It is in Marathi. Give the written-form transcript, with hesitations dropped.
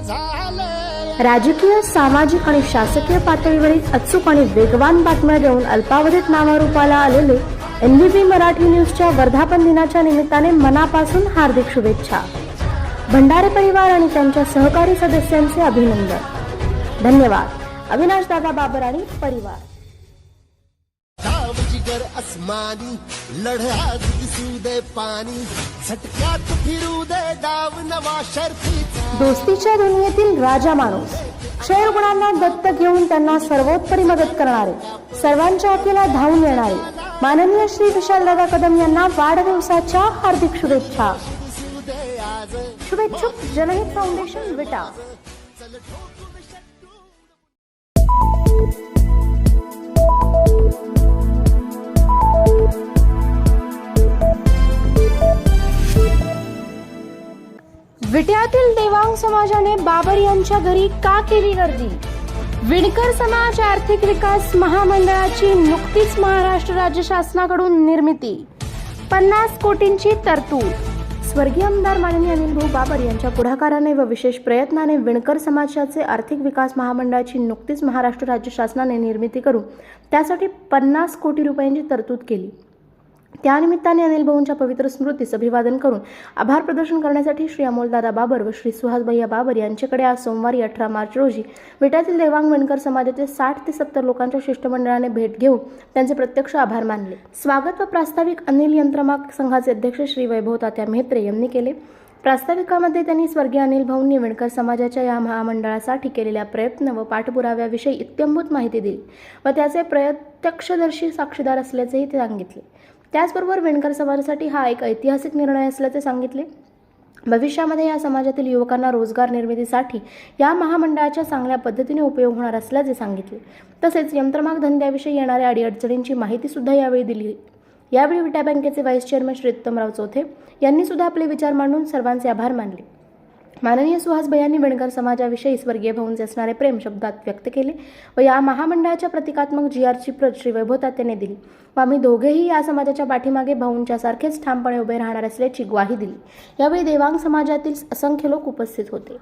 राजकीय, सामाजिक आणि शासकीय पातळीवरील अचूक आणि वेगवान बातम्या देऊन अल्पावधीत नावारूपाला आलेले NVP मराठी न्यूजच्या वर्धापन दिनाच्या निमित्ताने मनापासून हार्दिक शुभेच्छा. भंडारे परिवार आणि त्यांच्या सहकारी सदस्यांचे अभिनंदन. धन्यवाद. अविनाश दादा बाबर आणि परिवार. जिगर अस्मानी लढा दिसू दे पाणी झटक्यात फिरू दे डाव नवा शर्तीचा. दोस्तीच्या दुनियेतील राजा माणूस, क्षय रुग्णांना दत्तक घेऊन त्यांना सर्वोत्तरी मदत करणारे, सर्वांच्या अखेला धावून येणारे माननीय श्री विशालदादा कदम यांना वाढदिवसाच्या हार्दिक शुभेच्छा. शुभेच्छुक जनहित फाउंडेशन विटा. विट्यातील देवांग समाजाने बाबर यांच्या घरी का केली गर्दी? विणकर समाज आर्थिक विकास महामंडळाची नुकतीच महाराष्ट्र राज्य शासनाकडून निर्मिती. 50 कोटींची तरतूद. स्वर्गीय आमदार माननीय अनिल भाऊ बाबर यांच्या पुढाकाराने व विशेष प्रयत्नाने विणकर समाजाचे आर्थिक विकास महामंडळाची नुकतीच महाराष्ट्र राज्य शासनाने निर्मिती करून त्यासाठी 50 कोटी रुपयांची तरतूद केली. त्यानिमित्ताने अनिल भाऊंच्या पवित्र स्मृतीस अभिवादन करून आभार प्रदर्शन करण्यासाठी श्री अमोलदादा बाबर व श्री सुहास भैया बाबर यांच्याकडे आज सोमवारी 18 मार्च रोजी विट्यातील देवांग विणकर समाजाचे 60 ते 70 लोकांच्या शिष्टमंडळाने भेट घेऊन त्यांचे प्रत्यक्ष आभार मानले. स्वागत व प्रास्ताविक अनिल यंत्रमाग संघाचे अध्यक्ष श्री वैभव तात्या म्हेत्रे यांनी केले. प्रास्ताविकामध्ये त्यांनी स्वर्गीय अनिल भाऊंनी विणकर समाजाच्या या महामंडळासाठी केलेल्या प्रयत्न व पाठपुराव्याविषयी इत्थंभूत माहिती दिली व त्याचे प्रत्यक्षदर्शी साक्षीदार असल्याचेही ते सांगितले. त्याचबरोबर विणकर समाजासाठी हा एक ऐतिहासिक निर्णय असल्याचे सांगितले. भविष्यामध्ये या समाजातील युवकांना रोजगार निर्मितीसाठी या महामंडळाच्या चांगल्या पद्धतीने उपयोग होणार असल्याचे सांगितले. तसेच यंत्रमाग धंद्याविषयी येणाऱ्या अडीअडचणींची माहिती सुद्धा यावेळी दिली. यावेळी विटा बँकेचे व्हाईस चेअरमन श्री उत्तमराव चौथे यांनी सुद्धा आपले विचार मांडून सर्वांचे आभार मानले. माननीय सुहास भैयांनी विणकर समाजाविषयी स्वर्गीय भाऊंचे असणारे प्रेम शब्दात व्यक्त केले व या महामंडळाच्या प्रतिकात्मक GRची प्रत श्री वैभव तात्याने दिली व आम्ही दोघेही या समाजाच्या पाठीमागे भाऊंच्या सारखेच ठामपणे उभे राहणार असल्याची ग्वाही दिली. यावेळी देवांग समाजातील असंख्य लोक उपस्थित होते.